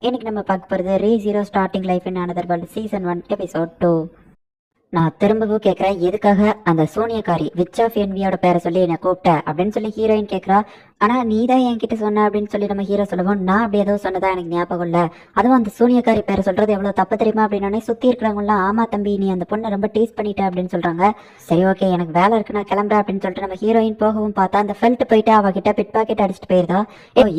இன்னைக்கு நம்ம பார்க்க போகிறது re zero starting life in another world season 1 episode 2. நான் திரும்பவும் கேட்குறேன், எதுக்காக அந்த சூனியக்காரி விச் ஆஃப் என்வியோட பேரை சொல்லி என்னை கூப்பிட்ட அப்படின்னு சொல்லி ஹீரோயின் கேட்குறா. ஆனால் நீ தான் என்கிட்ட சொன்ன அப்படின்னு சொல்லி நம்ம ஹீரோ சொல்லுவோம். நான் அப்படி ஏதோ சொன்னதா எனக்கு ஞாபகம் இல்லை. அதுவும் அந்த சூனியக்காரி பேரை சொல்கிறது எவ்வளோ தப்பு தெரியுமா அப்படின்னே சுற்றி இருக்கிறவங்களாம் ஆமா தம்பி நீ அந்த பொண்ணை ரொம்ப டீஸ் பண்ணிட்ட அப்படின்னு சொல்கிறாங்க. சரி ஓகே எனக்கு வேலை இருக்கு நான் கிளம்புறேன் அப்படின்னு சொல்லிட்டு நம்ம ஹீரோயின் போகவும் பார்த்தா அந்த ஃபெல்ட் போயிட்டு அவகிட்ட பிட் பாக்கெட் அடிச்சுட்டு போயிருந்தா.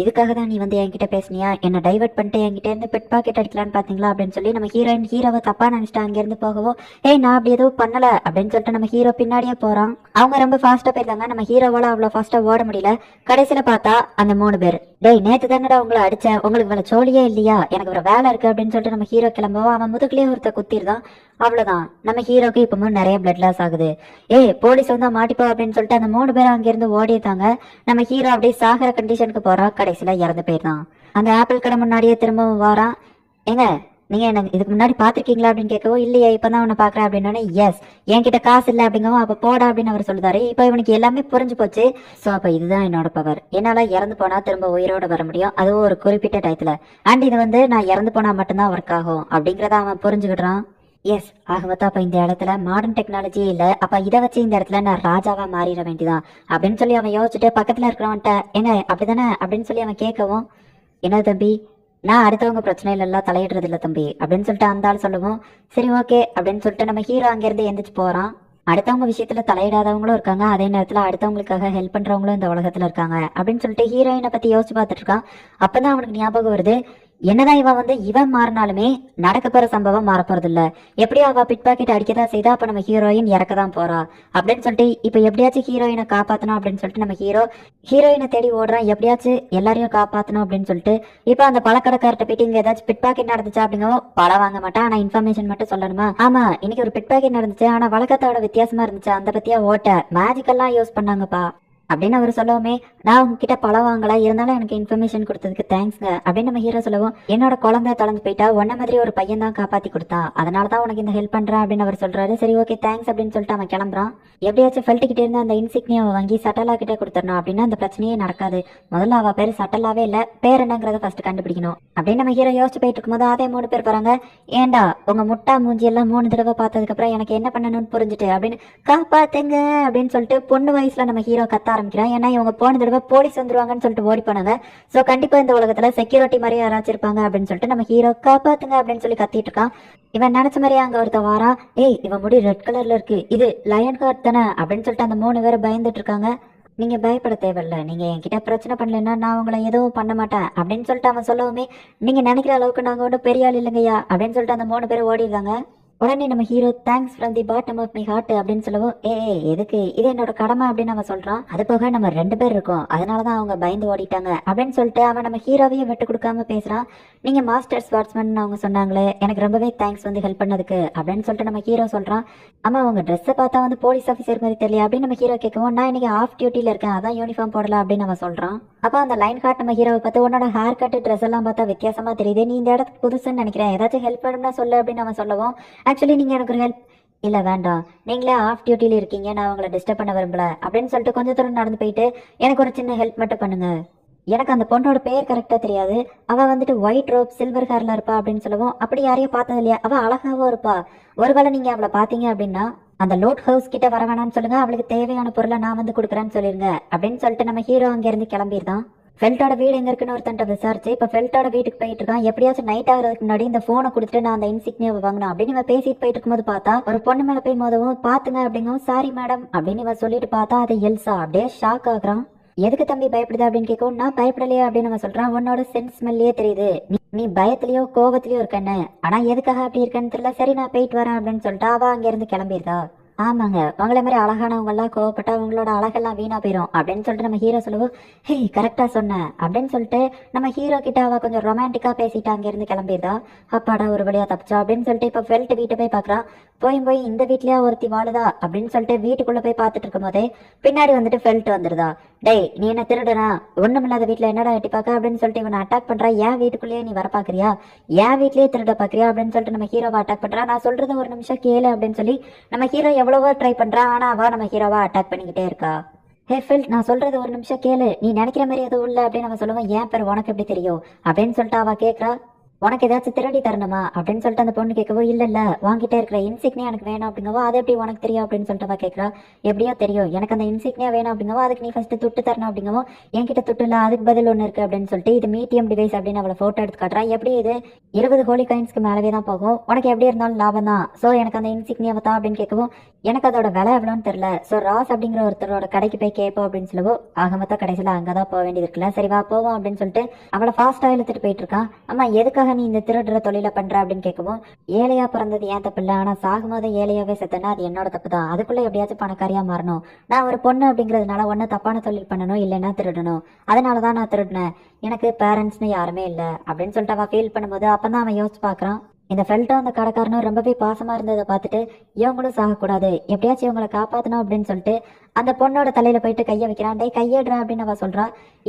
இதுக்காக தான் நீ வந்து என்கிட்ட பேசினியா, என்ன டைவர்ட் பண்ணிட்டு என்கிட்ட இருந்து பிட் பாக்கெட் அடிக்கலான்னு பார்த்தீங்களா அப்படின்னு சொல்லி நம்ம ஹீரோயின் ஹீரோவை தப்பா நினைச்சிட்டு அங்கேருந்து போகவும் நான் அப்படி எதுவும் பண்ணல அப்படின்னு சொல்லிட்டு நம்ம ஹீரோ பின்னாடியே போறான். அவங்க ரொம்ப ஃபாஸ்டா போயிருந்தாங்க. நம்ம ஹீரோவால அவ்வளவு ஃபாஸ்டா ஓட முடியல. கடைசியில பார்த்தா அந்த 3 பேர் நேத்து தானடா உங்களை அடிச்சேன், உங்களுக்கு வேலை சோழியே இல்லையா, எனக்கு ஒரு வேலை இருக்கு அப்படின்னு சொல்லிட்டு நம்ம ஹீரோ கிளம்புவோம். அவன் முதுகுலயே ஒருத்த குத்திருந்தான். அவ்வளவுதான், நம்ம ஹீரோக்கு இப்பவும் நிறைய பிளட் லாஸ் ஆகுது. போலீஸ் வந்தா மாட்டிப்போ அப்படின்னு சொல்லிட்டு அந்த 3 பேரும் அங்கிருந்து ஓடிட்டாங்க. நம்ம ஹீரோ அப்படியே சாகர கண்டிஷனுக்கு போறான். கடைசியில இறந்து போயிருந்தான். அந்த ஆப்பிள் கடை முன்னாடியே திரும்பவும் வாரான். நீங்க எனக்கு இதுக்கு முன்னாடி பாத்திருக்கீங்களா அப்படின்னு கேட்கவும், இல்லையா இப்பதான் அவனை பாக்குறேன் அப்படின்னு. எஸ், என்கிட்ட காசு இல்லை அப்படிங்கவும் அப்ப போடா அப்படின்னு அவர் சொல்லுதாரு. இப்ப இவனுக்கு எல்லாமே புரிஞ்சு போச்சு. சோ அப்ப இதுதான் என்னோட பவர், என்னால இறந்து போனா திரும்ப உயிரோட வர முடியும், அதுவும் ஒரு குறிப்பிட்ட டயத்துல. அண்ட் இது வந்து நான் இறந்து போனா மட்டும்தான் ஒர்க் ஆகும் அப்படிங்கறத அவன் புரிஞ்சுக்கிட்டான். எஸ், ஆகவத்தா அப்ப இந்த இடத்துல மாடர்ன் டெக்னாலஜியே இல்ல, அப்ப இதை வச்சு இந்த இடத்துல நான் ராஜாவா மாறிட வேண்டியதான் அப்படின்னு சொல்லி அவன் யோசிச்சுட்டு பக்கத்துல இருக்கிறவன்ட்ட அப்படிதானே அப்படின்னு சொல்லி அவன் கேட்கவும், என்ன தம்பி நான் அடுத்தவங்க பிரச்சனையில எல்லாம் தலையிடுறது இல்ல தம்பி அப்படின்னு சொல்லிட்டு அந்த ஆள் சொல்லவும், சரி ஓகே அப்படின்னு சொல்லிட்டு நம்ம ஹீரோ அங்கிருந்து எந்திரிச்சு போறான். அடுத்தவங்க விஷயத்துல தலையிடாதவங்களும் இருக்காங்க, அதே நேரத்துல அடுத்தவங்களுக்காக ஹெல்ப் பண்றவங்களும் இந்த உலகத்துல இருக்காங்க அப்படின்னு சொல்லிட்டு ஹீரோயினை பத்தி யோசிச்சு பார்த்துட்டு இருக்கான். அப்பதான் அவனுக்கு ஞாபகம் வருது, என்னதான் இவன் வந்து இவன் மாறினாலுமே நடக்க போற சம்பவம் மாறப்போறது இல்ல. எப்படியும் அவ பிட் பாக்கெட் அடிக்கதான் செய்தா, அப்ப நம்ம ஹீரோயின் இறக்கதான் போறா அப்படின்னு சொல்லிட்டு இப்ப எப்படியாச்சும் ஹீரோயினை காப்பாத்தணும் அப்படின்னு சொல்லிட்டு நம்ம ஹீரோயினை தேடி ஓடுறான். எப்படியாச்சும் எல்லாரையும் காப்பாத்தணும் அப்படின்னு சொல்லிட்டு இப்ப அந்த பழக்கடைக்கார்ட்ட போயிட்டு இங்க ஏதாச்சும் பிட் பாக்கெட் நடந்துச்சா அப்படிங்கவும், பழம் வாங்க மாட்டான் ஆனா இன்ஃபர்மேஷன் மட்டும் சொல்லணுமா. ஆமா இன்னைக்கு ஒரு பிட் பாக்கெட் நடந்துச்சு, ஆனா வழக்கத்தோட வித்தியாசமா இருந்துச்சு, அந்த பத்தியா ஓட்ட மேஜிக் எல்லாம் யூஸ் பண்ணாங்கப்பா அப்படின்னு அவர் சொல்லவுமே, நான் உங்ககிட்ட பழம் வாங்கல, இருந்தாலும் எனக்கு இன்ஃபர்மேஷன் கொடுத்ததுக்கு தேங்க்ஸ்ங்க அப்படின்னு நம்ம ஹீரோ சொல்லவும், என்னோட குழந்தை தொலைஞ்சு போயிட்டா உன்ன மாதிரி ஒரு பையன் தான் காப்பாத்தி கொடுத்தான், அதனாலதான் உனக்கு இந்த ஹெல்ப் பண்றேன் அப்படின்னு அவர் சொல்றாரு. சரி ஓகே தேங்க்ஸ் அப்படின்னு சொல்லிட்டு அவன் கிளம்புறான். எப்படியாச்சும் ஃபெல்ட் கிட்டே இருந்து அந்த இன்சிக்னியாவை வாங்கி சட்டலா கிட்ட கொடுத்துடணும் அப்படின்னா அந்த பிரச்சனையே நடக்காது. முதல்ல அவ பேரு சட்டலாவே இல்ல, பேர் என்னங்கிறத ஃபர்ஸ்ட் கண்டுபிடிக்கணும் அப்படின்னு நம்ம ஹீரோ யோசிச்சு போயிட்டு இருக்கும்போது அதே 3 பேர் போறாங்க. ஏண்டா உங்க முட்டா மூஞ்சி எல்லாம் 3 தடவை பார்த்ததுக்கு அப்புறம் எனக்கு என்ன பண்ணணும்னு புரிஞ்சுட்டு அப்படின்னு காப்பாத்துங்க அப்படின்னு சொல்லிட்டு பொண்ணு வயசுல நம்ம ஹீரோ கத்த ஆரம்பிக்கிறான். ஏன்னா இவங்க போன தடவை போலீஸ் வந்துருவாங்கன்னு சொல்லிட்டு ஓடி போனாங்க. சோ கண்டிப்பா இந்த உலகத்துல செக்யூரிட்டி மாதிரி யாராச்சும் இருப்பாங்க அப்படின்னு சொல்லிட்டு நம்ம ஹீரோ காப்பாத்துங்க அப்படின்னு சொல்லி கத்திட்டு இருக்கான். இவன் நினைச்ச மாதிரியே அங்க ஒருத்த வாரா. இவன் முடி ரெட் கலர்ல இருக்கு, இது லயன் ஹார்ட் தானே அப்படின்னு சொல்லிட்டு அந்த 3 பேரை பயந்துட்டு இருக்காங்க. நீங்க பயப்பட தேவையில்ல, நீங்க என்கிட்ட பிரச்சனை பண்ணலன்னா நான் உங்களை எதுவும் பண்ண மாட்டேன் அப்படின்னு சொல்லிட்டு அவன் சொல்லவுமே, நீங்க நினைக்கிற அளவுக்கு நாங்க ஒன்றும் பெரிய ஆள் இல்லைங்கய்யா அப்படின்னு சொல்லிட்டு அந்த 3 பேர் ஓடிடுறாங்க. உடனே நம்ம hero thanks from the bottom of my heart அப்படின்னு சொல்லவும், எதுக்கு, இது என்னோட கடமை அப்படின்னு அவன் சொல்றான். அது போக நம்ம 2 பேர் இருக்கோம், அதனாலதான் அவங்க பயந்து ஓடிட்டாங்க அப்படின்னு சொல்லிட்டு அவன் நம்ம ஹீரோவையும் விட்டு கொடுக்காம பேசுறான். நீங்க மாஸ்டர் ஸ்வாட்ஸ்மேன் அவங்க சொன்னாங்களே, எனக்கு ரொம்பவே தேங்க்ஸ் வந்து ஹெல்ப் பண்ணதுக்கு அப்படின்னு சொல்லிட்டு நம்ம ஹீரோ சொல்றான். ஆமா உங்க ட்ரெஸ்ஸை பார்த்தா வந்து போலீஸ் ஆஃபீஸர் மாதிரி தெரியல அப்படின்னு நம்ம ஹீரோ கேட்கவும், நான் இன்னைக்கு ஆஃப் டியூட்டில இருக்கேன், அதான் யூனிஃபார்ம் போடல அப்படின்னு அவன் சொல்றான். அப்ப அந்த லைன் ஹார்ட் நம்ம ஹீரோவை பார்த்து, உன்னோட ஹேர் கட் ட்ரெஸ் எல்லாம் பார்த்தா வித்தியாசமா தெரியுது, நீ இந்த இடத்துக்கு புதுசுன்னு நினைக்கிறேன், ஏதாச்சும் ஹெல்ப் பண்ணணும்னா சொல்லு அப்படின்னு அவன் சொல்லவும், ஆக்சுவலி நீங்க எனக்கு ஒரு ஹெல்ப் இல்ல வேண்டாம், நீங்களே ஆஃப் டியூட்டில இருக்கீங்க, நான் உங்களை டிஸ்டர்ப் பண்ண விரும்பல அப்படின்னு சொல்லிட்டு கொஞ்ச தூரம் நடந்து போயிட்டு எனக்கு ஒரு சின்ன ஹெல்ப் மட்டும் பண்ணுங்க. எனக்கு அந்த பொண்ணோட பேர் கரெக்டா தெரியாது, அவ வந்துட்டு ஒயிட் ரோப் சில்வர் ஹேர்ல இருப்பா அப்படின்னு சொல்லவும், அப்படி யாரையும் பார்த்தது இல்லையா, அவ அழகாவும் இருப்பா, ஒருவேளை நீங்க அவளை பாத்தீங்க அப்படின்னா அந்த லோட் ஹவுஸ் கிட்ட வர வேணாம்னு சொல்லுங்க, அவளுக்கு தேவையான பொருளை நான் வந்து கொடுக்குறேன்னு சொல்லிருங்க அப்படின்னு சொல்லிட்டு நம்ம ஹீரோ அங்க இருந்து கிளம்பிடுதான். ஃபெல்ட்டோட வீடு எங்க இருக்குன்னு ஒருத்தன்ட்ட விசாரிச்சு இப்ப ஃபெல்ட்டோட வீட்டுக்கு போயிட்டு இருக்கான். எப்படியாச்சும் நைட் ஆகிறதுக்கு முன்னாடி இந்த போனை கொடுத்துட்டு நான் அந்த இன்சிக்னியாவை வாங்கணும் அப்படின்னு இவன் பேசிட்டு போயிட்டு இருக்கும்போது பார்த்தா ஒரு பொண்ணு மேல போய் மோதவும், பாத்துங்க அப்படிங்கவும், சாரி மேடம் அப்படின்னு இவன் சொல்லிட்டு பார்த்தா அது எல்சா. அப்படியே ஷாக் ஆகுறான். எதுக்கு தம்பி பயப்படுது அப்படின்னு கேட்கவும், நான் பயப்படலையே அப்படின்னு அவன் சொல்றான். உன்னோட சென்ஸ் ஸ்மெல்லே தெரியுது, நீ பயத்திலயோ கோபத்திலயோ இருக்கன்னு, ஆனா எதுக்காக அப்படி இருக்கன்னு தெரியல, சரி நான் போயிட்டு வரேன் அப்படின்னு சொல்லிட்டு அவ அங்க இருந்து கிளம்பிடுதா. ஆமாங்க உங்களை மாதிரி அழகானவங்க எல்லாம் கோவப்பட்டா அவங்களோட அழகெல்லாம் வீணா போயிரும் அப்படின்னு சொல்லிட்டு நம்ம ஹீரோ சொல்லுவோம். கரெக்டா சொன்ன அப்படின்னு சொல்லிட்டு நம்ம ஹீரோ கிட்ட அவ கொஞ்சம் ரொமான்டிக்கா பேசிட்டு அங்க இருந்து கிளம்பிடுதா. அப்பாடா ஒரு வழியா தப்பிச்சா அப்படின்னு சொல்லிட்டு இப்ப ஃபெல்ட் வீட்டை போய் பாக்குறான். போய் இந்த வீட்லயா ஒருத்தி வாழுதா அப்படின்னு சொல்லிட்டு வீட்டுக்குள்ள போய் பார்த்துட்டு இருக்கும் போதே பின்னாடி வந்துட்டு ஃபெல்ட் வந்துருதா. நீ என்ன திருடுனா, ஒண்ணுமில்லாத வீட்டுல என்னடா எட்டி பாக்க அப்படின்னு சொல்லிட்டு இவனை அட்டாக் பண்றா. ஏன் வீட்டுக்குள்ளேயே நீ வர பாக்குறியா, ஏன் வீட்லயே திருட பாக்குறியா அப்படின்னு சொல்லிட்டு நம்ம ஹீரோவை அட்டாக் பண்றா. நான் சொல்றத ஒரு நிமிஷம் கேளு அப்படின்னு சொல்லி நம்ம ஹீரோ எவ்வளவோ ட்ரை பண்றா, ஆனா அவ நம்ம ஹீரோவா அட்டாக் பண்ணிக்கிட்டே இருக்கா. ஃபெல்ட் நான் சொல்றது ஒரு நிமிஷம் கேளு, நீ நினைக்கிற மாதிரி எதுவும் இல்லை அப்படின்னு அவன் சொல்லுவான். ஏன் பேர் உனக்கு எப்படி தெரியும் அப்படின்னு சொல்லிட்டு அவ கேட்கறா. உனக்கு ஏதாச்சும் திருடி தரணுமா அப்படின்னு சொல்லிட்டு அந்த பொண்ணு கேட்கவோ, இல்ல வாங்கிட்டே இருக்கிற இன்சிக்னியா எனக்கு வேணும் அப்படிங்கவோ, அது எப்படி உனக்கு தெரியும் அப்படின்னு சொல்லிட்டு அவ கேட்கறா. எப்படியோ தெரியும், எனக்கு அந்த இன்சிக்னியா வேணும் அப்படிங்கவோ, அதுக்கு நீ ஃபர்ஸ்ட் துட்டு தரணும் அப்படிங்கவோ, என்கிட்ட துட்டு இல்ல, அதுக்கு பதில் ஒன்று இருக்கு அப்படின்னு சொல்லிட்டு இது மீடியம் டிவைஸ் அப்படின்னு அவளை போட்டோ எடுத்து காட்டுறா. எப்படி இது 20 ஹோலி காயின்ஸ்க்கு மேலவே தான் போகும், உனக்கு எப்படி இருந்தாலும் லாபம் தான், ஸோ எனக்கு அந்த இன்சிக்னியாவை தான் அப்படின்னு கேட்கவும், எனக்கு அதோட விலை எவ்வளோன்னு தெரியல, ஸோ ராஸ் அப்படிங்கிற ஒருத்தரோட கடைக்கு போய் கேட்போம் அப்படின்னு சொல்லவோ, ஆக மொத்த கடைசியில் அங்கதான் போக வேண்டியது இருக்குல்ல, சரி வா போவோம் அப்படின்னு சொல்லிட்டு அவளை ஃபாஸ்டா இழுத்துட்டு போயிட்டு இருக்கான். அம்மா எதுக்காக நீ இந்த திருடுற தொழில பண்ற அப்படின்னு கேட்கவும், ஏழையா பிறந்தது ஏன் தப்பு இல்ல, ஆனா சாகும்போது ஏழையாவே செத்தனா அது என்னோட தப்பு தான், அதுக்குள்ள எப்படியாச்சும் பணக்காரியா மாறணும், நான் ஒரு பொண்ணு அப்படிங்கிறதுனால ஒன்னு தப்பான தொழில் பண்ணணும், இல்லைன்னா திருடணும், அதனாலதான் நான் திருடினேன், எனக்கு பேரண்ட்ஸ்னு யாருமே இல்ல அப்படின்னு சொல்லிட்டு அவன் ஃபீல் பண்ணும்போது அப்பதான் அவன் யோசிச்சு பாக்குறான். இந்த ஃபெல்ட்டும் அந்த கடைக்காரனும் ரொம்பவே பாசமா இருந்ததை பார்த்துட்டு இவங்களும் சாகக்கூடாது, எப்படியாச்சும் இவங்களை காப்பாத்தணும் அப்படின்னு சொல்லிட்டு அந்த பொண்ணோட தலையில போயிட்டு கையை வைக்கிறான். டே கையேடுறா அப்படின்னு அவ சொல்றா.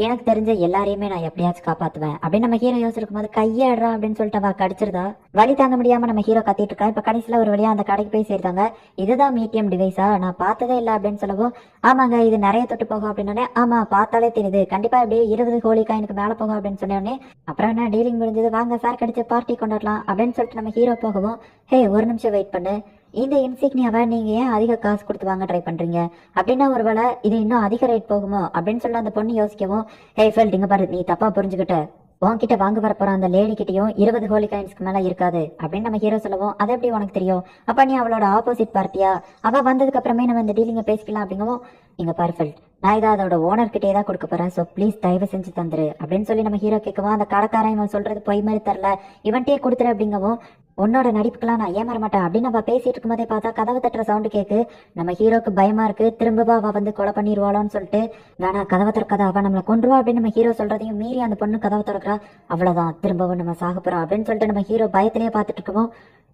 எனக்கு தெரிஞ்ச எல்லாரையுமே நான் எப்படியாச்சும் காப்பாத்துவேன் அப்படின்னு நம்ம ஹீரோ யோசிச்சிருக்கும் போது கையேடுறா அப்படின்னு சொல்லிட்டு அவ கடிச்சிருதா. வலி தாங்க முடியாம நம்ம ஹீரோ கத்திட்டு இருக்கா. இப்ப கடைசியில ஒரு வழியா அந்த கடைக்கு போய் சேர்த்தாங்க. இதுதான் மீடியம் டிவைஸா, நான் பார்த்ததே இல்லை அப்படின்னு சொல்லவும், ஆமாங்க இது நிறைய தொட்டு போகும் அப்படின்னு. ஆமா பார்த்தாலே தெரியுது, கண்டிப்பா இப்படியே 20 ஹோலி காயினுக்கு மேல போகும் அப்படின்னு சொன்னோடனே, அப்புறம் என்ன டீலிங் முடிஞ்சது, வாங்க சார் கடிச்சு பார்ட்டி கொண்டாடலாம் அப்படின்னு சொல்லிட்டு நம்ம ஹீரோ போகவும், ஹே ஒரு நிமிஷம் வெயிட் பண்ணு, இந்த இன்சிக்னியாவை நீங்க ஏன் அதிக காசு கொடுத்து வாங்க ட்ரை பண்றீங்க அப்படின்னா, ஒருவேளை இது இன்னும் அதிக ரேட் போகுமோ அப்படின்னு சொல்லி அந்த பொண்ணு யோசிக்கவும், ஹே ஃபெல்ட் இங்க பாரு, நீ தப்பா புரிஞ்சுக்கிட்ட, உன்கிட்ட வாங்க வரப்போற அந்த லேடி கிட்டயும் 20 ஹோலி காயின்ஸ்க்கு மேல இருக்காது அப்படின்னு நம்ம ஹீரோ சொல்லவும், அது எப்படி உனக்கு தெரியும், அப்ப நீ அவளோட ஆப்போசிட் பார்ட்டியா, அவ வந்ததுக்கு அப்புறமே நம்ம இந்த டீலிங்க பேசிக்கலாம் அப்படிங்கவும், இங்க பாரு ஃபெல்ட், நான் இதை அதோட ஓனர் கிட்டே தான் கொடுக்க போறேன், ஸோ ப்ளீஸ் தயவு செஞ்சு தந்துரு அப்படின்னு சொல்லி நம்ம ஹீரோ கேட்கவும், அந்த கடைக்காரன் இவன் சொல்றது பொய் மாதிரி தரல, இவன்ட்டே கொடுத்துரு அப்படிங்கவும், உன்னோட நடிப்புக்கெல்லாம் நான் ஏமாற மாட்டேன் அப்படின்னு அவ பேசிட்டு இருக்கும் போதே பார்த்தா கதவை தட்டுற சவுண்டு கேக்கு. நம்ம ஹீரோக்கு பயமா இருக்கு, திரும்பவா அவ வந்து கொலை பண்ணிடுவாளோன்னு சொல்லிட்டு, வேணா கதவை திறக்காத, அவ நம்மளை கொன்றுவா அப்படின்னு நம்ம ஹீரோ சொல்றதையும் மீறி அந்த பொண்ணு கதவை திறக்கிறா. அவ்வளவுதான், திரும்பவும் நம்ம சாக போறோம் அப்படின்னு சொல்லிட்டு நம்ம ஹீரோ பயத்திலேயே பார்த்துட்டு இருக்கோம்.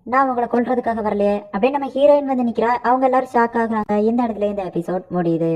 நான் உங்களை கொல்றதுக்காக வரலையே அப்படின்னு நம்ம ஹீரோயின் வந்து நிக்கிறா. அவங்க எல்லாரும் ஷாக் ஆகுறாங்க. இந்த இடத்துல இந்த எபிசோட் முடியுது.